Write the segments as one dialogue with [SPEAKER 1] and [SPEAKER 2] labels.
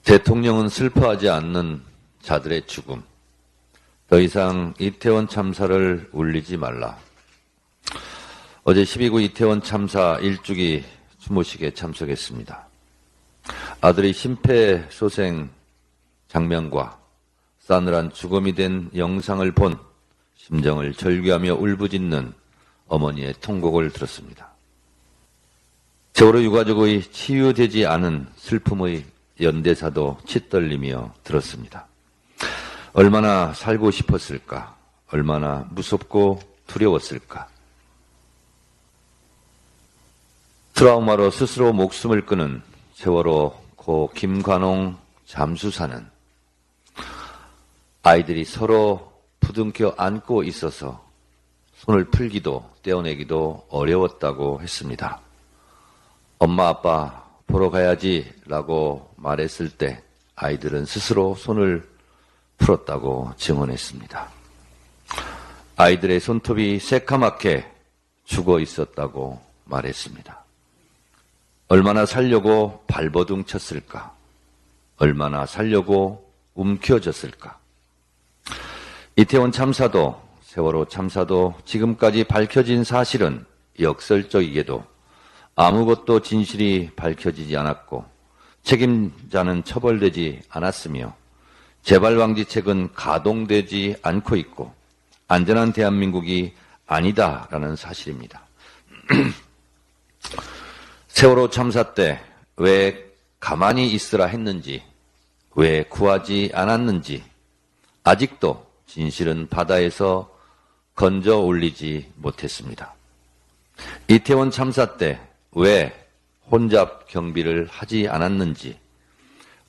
[SPEAKER 1] 대통령은 슬퍼하지 않는 자들의 죽음. 더 이상 이태원 참사를 울리지 말라. 어제 12구 이태원 참사 1주기 추모식에 참석했습니다. 아들이 심폐소생 장면과 싸늘한 죽음이 된 영상을 본 심정을 절규하며 울부짖는 어머니의 통곡을 들었습니다. 세월호 유가족의 치유되지 않은 슬픔의 연대사도 치떨리며 들었습니다. 얼마나 살고 싶었을까? 얼마나 무섭고 두려웠을까? 트라우마로 스스로 목숨을 끊은 세월호 고 김관홍 잠수사는 아이들이 서로 부둥켜 안고 있어서 손을 풀기도 떼어내기도 어려웠다고 했습니다. 엄마 아빠 보러 가야지 라고 말했을 때 아이들은 스스로 손을 풀었다고 증언했습니다. 아이들의 손톱이 새카맣게 죽어 있었다고 말했습니다. 얼마나 살려고 발버둥 쳤을까? 얼마나 살려고 움켜졌을까? 이태원 참사도 세월호 참사도 지금까지 밝혀진 사실은 역설적이게도 아무것도 진실이 밝혀지지 않았고 책임자는 처벌되지 않았으며 재발방지책은 가동되지 않고 있고 안전한 대한민국이 아니다라는 사실입니다. 세월호 참사 때 왜 가만히 있으라 했는지, 왜 구하지 않았는지 아직도 진실은 바다에서 건져 올리지 못했습니다. 이태원 참사 때 왜 혼잡 경비를 하지 않았는지,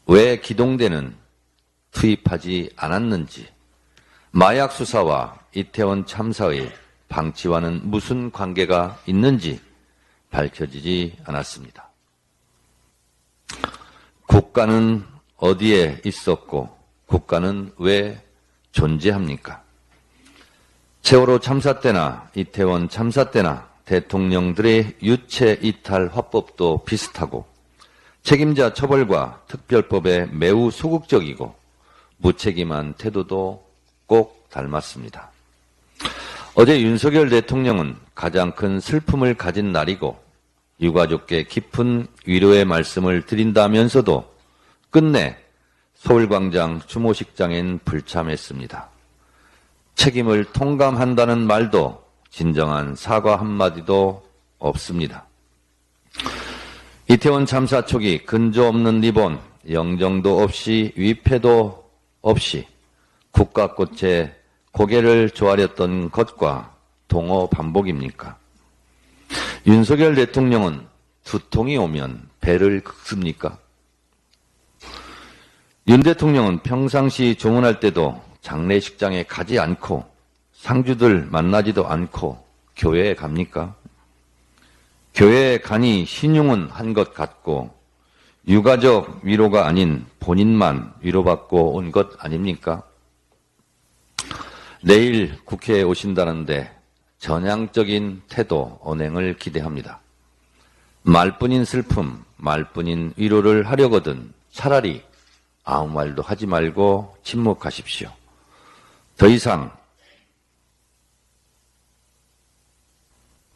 [SPEAKER 1] 왜 기동대는 투입하지 않았는지, 마약 수사와 이태원 참사의 방치와는 무슨 관계가 있는지 밝혀지지 않았습니다. 국가는 어디에 있었고 국가는 왜 존재합니까? 세월호 참사 때나 이태원 참사 때나 대통령들의 유체 이탈 화법도 비슷하고 책임자 처벌과 특별법에 매우 소극적이고 무책임한 태도도 꼭 닮았습니다. 어제 윤석열 대통령은 가장 큰 슬픔을 가진 날이고 유가족께 깊은 위로의 말씀을 드린다면서도 끝내 서울광장 추모식장엔 불참했습니다. 책임을 통감한다는 말도 진정한 사과 한마디도 없습니다. 이태원 참사 초기 근조 없는 리본, 영정도 없이 위패도 없이 국가꽃에 고개를 조아렸던 것과 동어 반복입니까? 윤석열 대통령은 두통이 오면 배를 긁습니까? 윤 대통령은 평상시 조문할 때도 장례식장에 가지 않고 상주들 만나지도 않고 교회에 갑니까? 교회에 가니 신용은 한 것 같고 유가족 위로가 아닌 본인만 위로받고 온 것 아닙니까? 내일 국회에 오신다는데 전향적인 태도, 언행을 기대합니다. 말뿐인 슬픔, 말뿐인 위로를 하려거든 차라리 아무 말도 하지 말고 침묵하십시오. 더 이상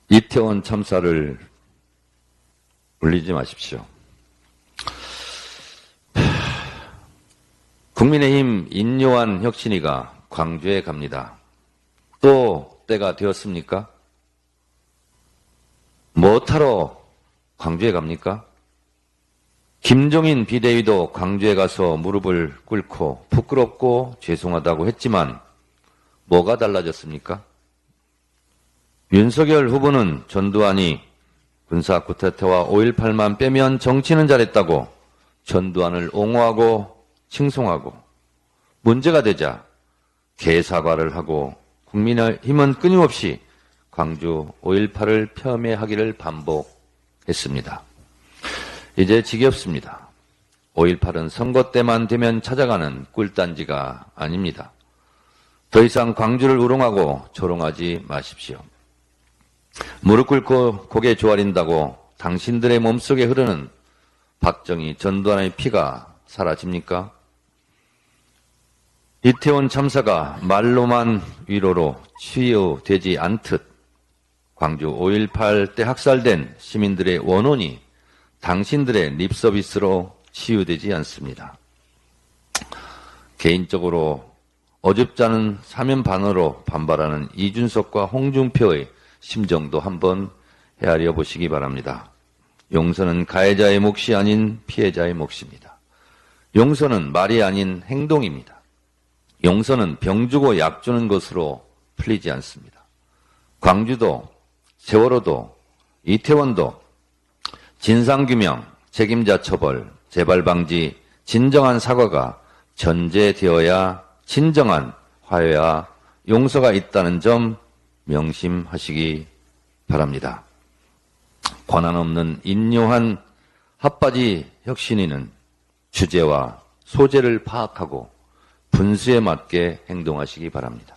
[SPEAKER 1] 이태원 참사를 울리지 마십시오. 국민의힘 인요한 혁신위가 광주에 갑니다. 또 때가 되었습니까? 뭐하러 광주에 갑니까? 김종인 비대위도 광주에 가서 무릎을 꿇고 부끄럽고 죄송하다고 했지만 뭐가 달라졌습니까? 윤석열 후보는 전두환이 군사 쿠데타와 5.18만 빼면 정치는 잘했다고 전두환을 옹호하고 칭송하고 문제가 되자 개사과를 하고 국민의힘은 끊임없이 광주 5.18을 폄훼하기를 반복했습니다. 이제 지겹습니다. 5.18은 선거 때만 되면 찾아가는 꿀단지가 아닙니다. 더 이상 광주를 우롱하고 조롱하지 마십시오. 무릎 꿇고 고개 조아린다고 당신들의 몸속에 흐르는 박정희, 전두환의 피가 사라집니까? 이태원 참사가 말로만 위로로 치유되지 않듯 광주 5.18 때 학살된 시민들의 원혼이 당신들의 립서비스로 치유되지 않습니다. 개인적으로 어줍잖은 사면 반어로 반발하는 이준석과 홍준표의 심정도 한번 헤아려 보시기 바랍니다. 용서는 가해자의 몫이 아닌 피해자의 몫입니다. 용서는 말이 아닌 행동입니다. 용서는 병 주고 약 주는 것으로 풀리지 않습니다. 광주도 세월호도 이태원도 진상규명, 책임자 처벌, 재발 방지, 진정한 사과가 전제되어야 진정한 화해와 용서가 있다는 점 명심하시기 바랍니다. 권한 없는 인요한 핫바지 혁신위는 주제와 소재를 파악하고 분수에 맞게 행동하시기 바랍니다.